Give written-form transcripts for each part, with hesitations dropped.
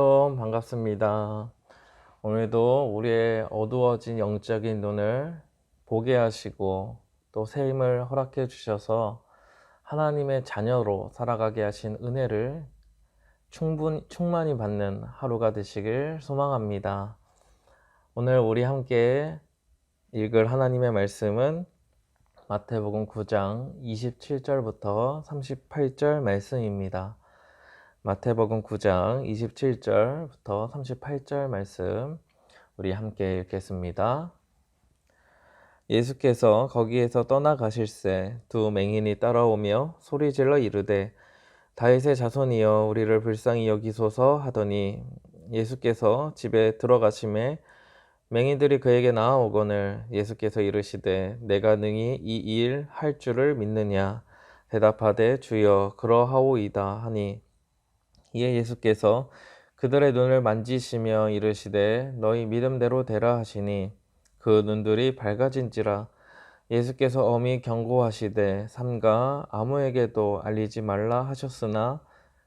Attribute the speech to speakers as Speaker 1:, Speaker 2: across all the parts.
Speaker 1: 샬롬 반갑습니다. 오늘도 우리의 어두워진 영적인 눈을 보게 하시고 또 새 힘을 허락해 주셔서 하나님의 자녀로 살아가게 하신 은혜를 충만히 받는 하루가 되시길 소망합니다. 오늘 우리 함께 읽을 하나님의 말씀은 마태복음 9장 27절부터 38절 말씀입니다. 마태복음 9장 27절부터 38절 말씀 우리 함께 읽겠습니다. 예수께서 거기에서 떠나가실새 두 맹인이 따라오며 소리질러 이르되 다윗의 자손이여 우리를 불쌍히 여기소서 하더니 예수께서 집에 들어가심에 맹인들이 그에게 나아오거늘 예수께서 이르시되 내가 능히 이 일 할 줄을 믿느냐 대답하되 주여 그러하오이다 하니 이에 예수께서 그들의 눈을 만지시며 이르시되 너희 믿음대로 되라 하시니 그 눈들이 밝아진지라. 예수께서 엄히 경고하시되 삼가 아무에게도 알리지 말라 하셨으나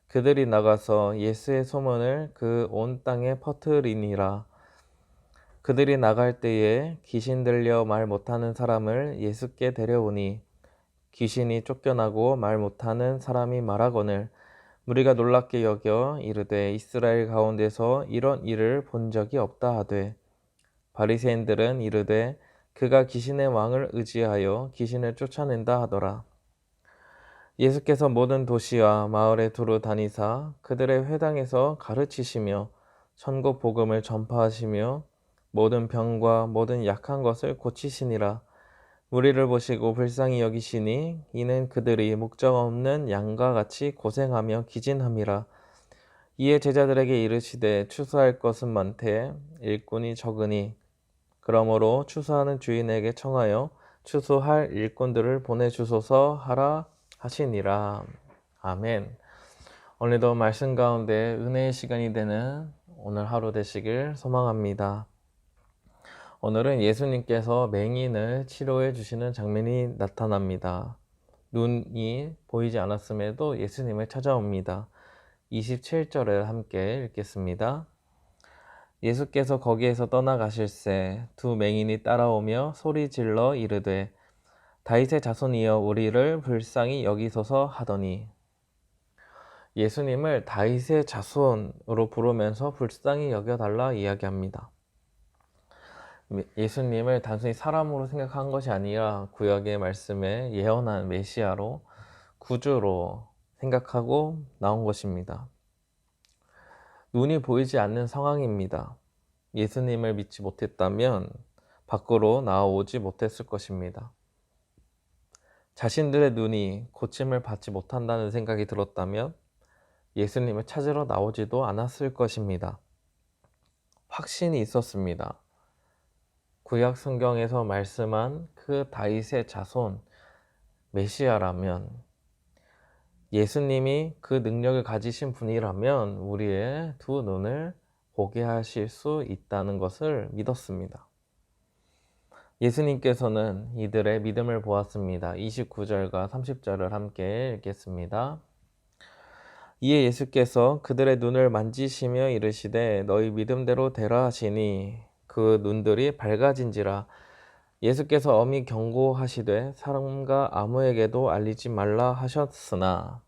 Speaker 1: 그들이 나가서 예수의 소문을 그 온 땅에 퍼뜨리니라. 그들이 나갈 때에 귀신 들려 말 못하는 사람을 예수께 데려오니 귀신이 쫓겨나고 말 못하는 사람이 말하거늘 무리가 놀랍게 여겨 이르되 이스라엘 가운데서 이런 일을 본 적이 없다 하되 바리새인들은 이르되 그가 귀신의 왕을 의지하여 귀신을 쫓아낸다 하더라. 예수께서 모든 도시와 마을에 두루 다니사 그들의 회당에서 가르치시며 천국 복음을 전파하시며 모든 병과 모든 약한 것을 고치시니라. 무리를 보시고 불쌍히 여기시니 이는 그들이 목적 없는 양과 같이 고생하며 기진함이라. 이에 제자들에게 이르시되 추수할 것은 많되 일꾼이 적으니 그러므로 추수하는 주인에게 청하여 추수할 일꾼들을 보내주소서 하라 하시니라. 아멘. 오늘도 말씀 가운데 은혜의 시간이 되는 오늘 하루 되시길 소망합니다. 오늘은 예수님께서 맹인을 치료해 주시는 장면이 나타납니다. 눈이 보이지 않았음에도 예수님을 찾아옵니다. 27절을 함께 읽겠습니다. 예수께서 거기에서 떠나가실새 두 맹인이 따라오며 소리질러 이르되 다윗의 자손이여 우리를 불쌍히 여기소서 하더니 예수님을 다윗의 자손으로 부르면서 불쌍히 여겨달라 이야기합니다. 예수님을 단순히 사람으로 생각한 것이 아니라 구약의 말씀에 예언한 메시아로 구주로 생각하고 나온 것입니다. 눈이 보이지 않는 상황입니다. 예수님을 믿지 못했다면 밖으로 나오지 못했을 것입니다. 자신들의 눈이 고침을 받지 못한다는 생각이 들었다면 예수님을 찾으러 나오지도 않았을 것입니다. 확신이 있었습니다. 구약 성경에서 말씀한 그 다윗의 자손 메시아라면 예수님이 그 능력을 가지신 분이라면 우리의 두 눈을 보게 하실 수 있다는 것을 믿었습니다. 예수님께서는 이들의 믿음을 보았습니다. 29절과 30절을 함께 읽겠습니다. 이에 예수께서 그들의 눈을 만지시며 이르시되 너희 믿음대로 되라 하시니 그 눈들이 밝아진지라. 예수께서 엄히 경고하시되 사람과 아무에게도 알리지 말라 하셨으나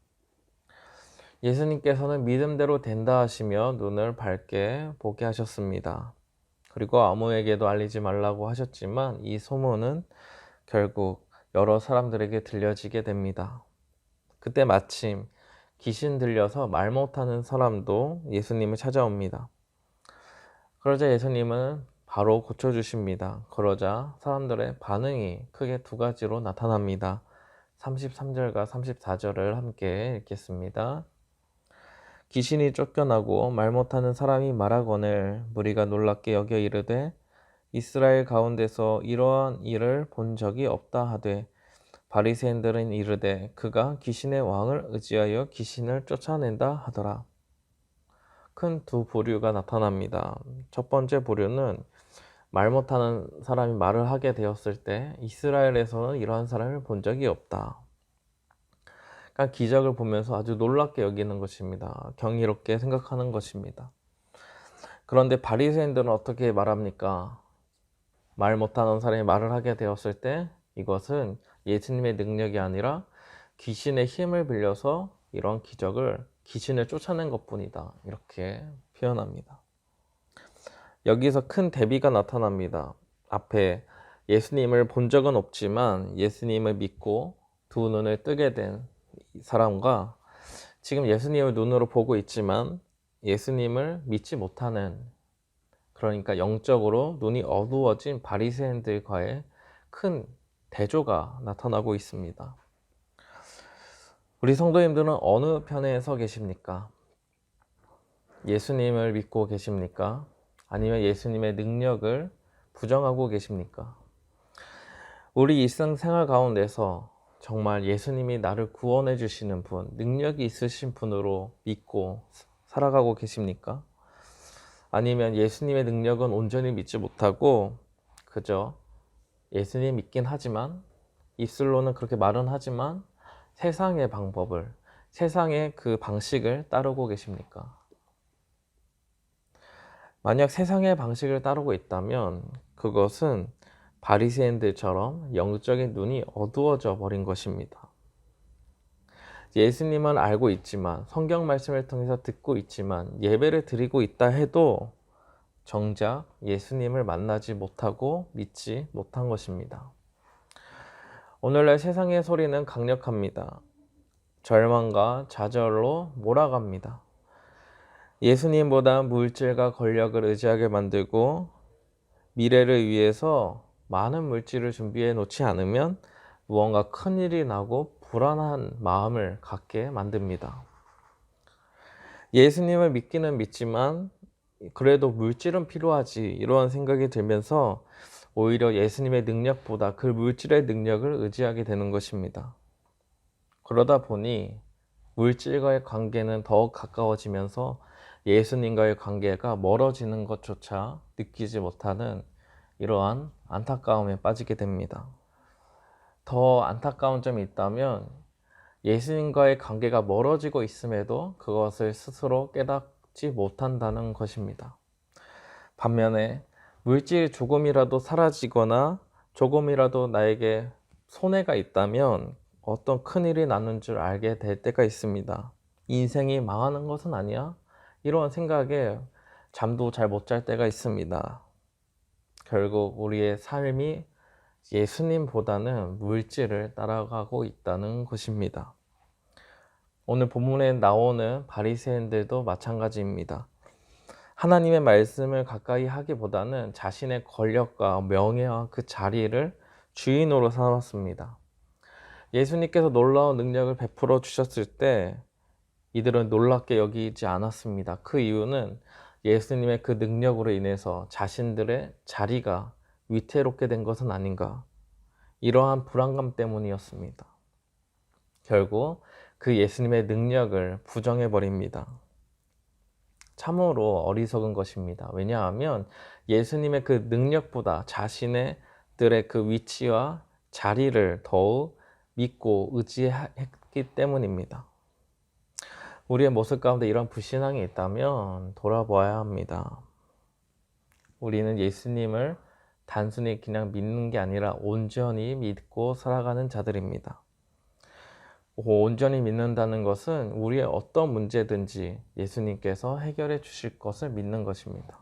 Speaker 1: 예수님께서는 믿음대로 된다 하시며 눈을 밝게 보게 하셨습니다. 그리고 아무에게도 알리지 말라고 하셨지만 이 소문은 결국 여러 사람들에게 들려지게 됩니다. 그때 마침 귀신 들려서 말 못하는 사람도 예수님을 찾아옵니다. 그러자 예수님은 바로 고쳐주십니다. 그러자 사람들의 반응이 크게 두 가지로 나타납니다. 33절과 34절을 함께 읽겠습니다. 귀신이 쫓겨나고 말 못하는 사람이 말하거늘 무리가 놀랍게 여겨 이르되 이스라엘 가운데서 이러한 일을 본 적이 없다 하되 바리새인들은 이르되 그가 귀신의 왕을 의지하여 귀신을 쫓아낸다 하더라. 큰 두 부류가 나타납니다. 첫 번째 부류는 말 못하는 사람이 말을 하게 되었을 때 이스라엘에서는 이러한 사람을 본 적이 없다. 그러니까 기적을 보면서 아주 놀랍게 여기는 것입니다. 경이롭게 생각하는 것입니다. 그런데 바리새인들은 어떻게 말합니까? 말 못하는 사람이 말을 하게 되었을 때 이것은 예수님의 능력이 아니라 귀신의 힘을 빌려서 이런 기적을 귀신을 쫓아낸 것뿐이다. 이렇게 표현합니다. 여기서 큰 대비가 나타납니다. 앞에 예수님을 본 적은 없지만 예수님을 믿고 두 눈을 뜨게 된 사람과 지금 예수님을 눈으로 보고 있지만 예수님을 믿지 못하는, 그러니까 영적으로 눈이 어두워진 바리새인들과의 큰 대조가 나타나고 있습니다. 우리 성도님들은 어느 편에 서 계십니까? 예수님을 믿고 계십니까? 아니면 예수님의 능력을 부정하고 계십니까? 우리 일상생활 가운데서 정말 예수님이 나를 구원해 주시는 분, 능력이 있으신 분으로 믿고 살아가고 계십니까? 아니면 예수님의 능력은 온전히 믿지 못하고 그저 예수님 믿긴 하지만 입술로는 그렇게 말은 하지만 세상의 방법을, 세상의 그 방식을 따르고 계십니까? 만약 세상의 방식을 따르고 있다면 그것은 바리새인들처럼 영적인 눈이 어두워져 버린 것입니다. 예수님은 알고 있지만, 성경 말씀을 통해서 듣고 있지만, 예배를 드리고 있다 해도 정작 예수님을 만나지 못하고 믿지 못한 것입니다. 오늘날 세상의 소리는 강력합니다. 절망과 좌절로 몰아갑니다. 예수님보다 물질과 권력을 의지하게 만들고 미래를 위해서 많은 물질을 준비해 놓지 않으면 무언가 큰일이 나고 불안한 마음을 갖게 만듭니다. 예수님을 믿기는 믿지만 그래도 물질은 필요하지, 이런 생각이 들면서 오히려 예수님의 능력보다 그 물질의 능력을 의지하게 되는 것입니다. 그러다 보니 물질과의 관계는 더욱 가까워지면서 예수님과의 관계가 멀어지는 것조차 느끼지 못하는 이러한 안타까움에 빠지게 됩니다. 더 안타까운 점이 있다면 예수님과의 관계가 멀어지고 있음에도 그것을 스스로 깨닫지 못한다는 것입니다. 반면에 물질이 조금이라도 사라지거나 조금이라도 나에게 손해가 있다면 어떤 큰일이 나는 줄 알게 될 때가 있습니다. 인생이 망하는 것은 아니야? 이런 생각에 잠도 잘 못 잘 때가 있습니다. 결국 우리의 삶이 예수님보다는 물질을 따라가고 있다는 것입니다. 오늘 본문에 나오는 바리새인들도 마찬가지입니다. 하나님의 말씀을 가까이 하기보다는 자신의 권력과 명예와 그 자리를 주인으로 삼았습니다. 예수님께서 놀라운 능력을 베풀어 주셨을 때 이들은 놀랍게 여기지 않았습니다. 그 이유는 예수님의 그 능력으로 인해서 자신들의 자리가 위태롭게 된 것은 아닌가, 이러한 불안감 때문이었습니다. 결국 그 예수님의 능력을 부정해 버립니다. 참으로 어리석은 것입니다. 왜냐하면 예수님의 그 능력보다 자신들의 그 위치와 자리를 더욱 믿고 의지했기 때문입니다. 우리의 모습 가운데 이런 불신앙이 있다면 돌아보아야 합니다. 우리는 예수님을 단순히 그냥 믿는 게 아니라 온전히 믿고 살아가는 자들입니다. 온전히 믿는다는 것은 우리의 어떤 문제든지 예수님께서 해결해 주실 것을 믿는 것입니다.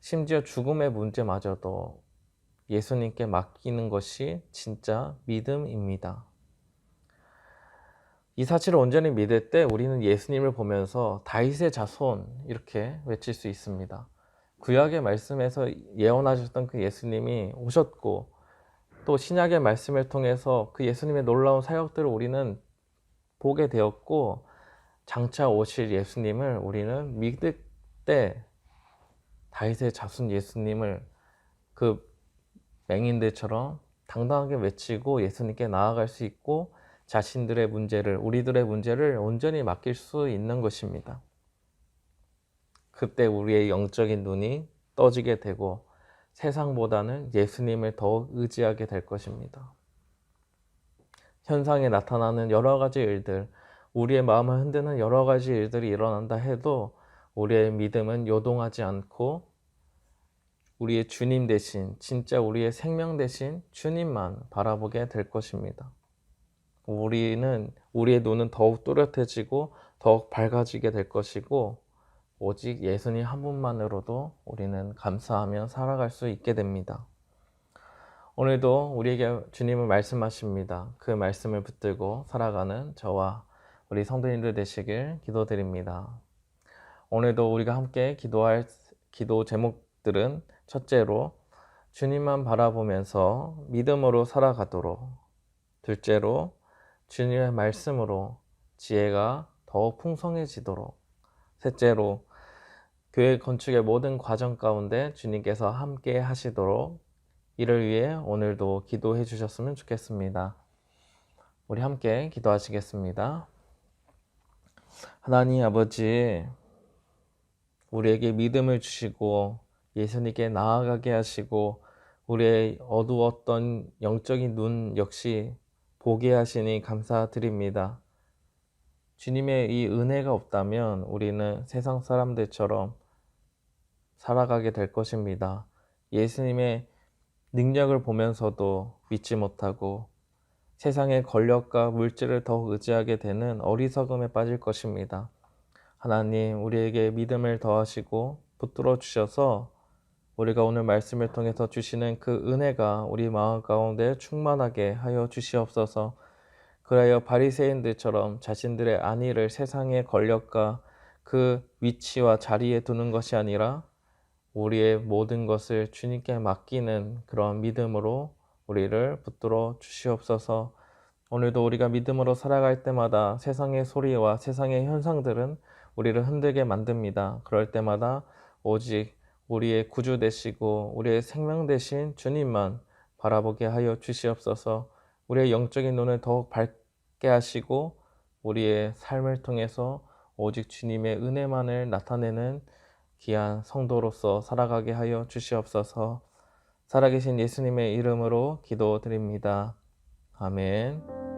Speaker 1: 심지어 죽음의 문제마저도 예수님께 맡기는 것이 진짜 믿음입니다. 이 사실을 온전히 믿을 때 우리는 예수님을 보면서 다윗의 자손 이렇게 외칠 수 있습니다. 구약의 말씀에서 예언하셨던 그 예수님이 오셨고 또 신약의 말씀을 통해서 그 예수님의 놀라운 사역들을 우리는 보게 되었고 장차 오실 예수님을 우리는 믿을 때 다윗의 자손 예수님을 그 맹인들처럼 당당하게 외치고 예수님께 나아갈 수 있고 자신들의 문제를, 우리들의 문제를 온전히 맡길 수 있는 것입니다. 그때 우리의 영적인 눈이 떠지게 되고 세상보다는 예수님을 더욱 의지하게 될 것입니다. 현상에 나타나는 여러 가지 일들, 우리의 마음을 흔드는 여러 가지 일들이 일어난다 해도 우리의 믿음은 요동하지 않고 우리의 주님 대신, 진짜 우리의 생명 대신 주님만 바라보게 될 것입니다. 우리의 눈은 더욱 또렷해지고 더욱 밝아지게 될 것이고, 오직 예수님 한 분만으로도 우리는 감사하며 살아갈 수 있게 됩니다. 오늘도 우리에게 주님은 말씀하십니다. 그 말씀을 붙들고 살아가는 저와 우리 성도님들 되시길 기도드립니다. 오늘도 우리가 함께 기도할 기도 제목들은 첫째로 주님만 바라보면서 믿음으로 살아가도록, 둘째로 주님의 말씀으로 지혜가 더욱 풍성해지도록, 셋째로 교회 건축의 모든 과정 가운데 주님께서 함께 하시도록 이를 위해 오늘도 기도해 주셨으면 좋겠습니다. 우리 함께 기도하시겠습니다. 하나님 아버지, 우리에게 믿음을 주시고 예수님께 나아가게 하시고 우리의 어두웠던 영적인 눈 역시 보게 하시니 감사드립니다. 주님의 이 은혜가 없다면 우리는 세상 사람들처럼 살아가게 될 것입니다. 예수님의 능력을 보면서도 믿지 못하고 세상의 권력과 물질을 더욱 의지하게 되는 어리석음에 빠질 것입니다. 하나님, 우리에게 믿음을 더하시고 붙들어 주셔서 우리가 오늘 말씀을 통해서 주시는 그 은혜가 우리 마음 가운데 충만하게 하여 주시옵소서. 그래야 바리새인들처럼 자신들의 안위를 세상의 권력과 그 위치와 자리에 두는 것이 아니라 우리의 모든 것을 주님께 맡기는 그런 믿음으로 우리를 붙들어 주시옵소서. 오늘도 우리가 믿음으로 살아갈 때마다 세상의 소리와 세상의 현상들은 우리를 흔들게 만듭니다. 그럴 때마다 오직 우리의 구주 되시고 우리의 생명 되신 주님만 바라보게 하여 주시옵소서. 우리의 영적인 눈을 더욱 밝게 하시고 우리의 삶을 통해서 오직 주님의 은혜만을 나타내는 귀한 성도로서 살아가게 하여 주시옵소서. 살아계신 예수님의 이름으로 기도드립니다. 아멘.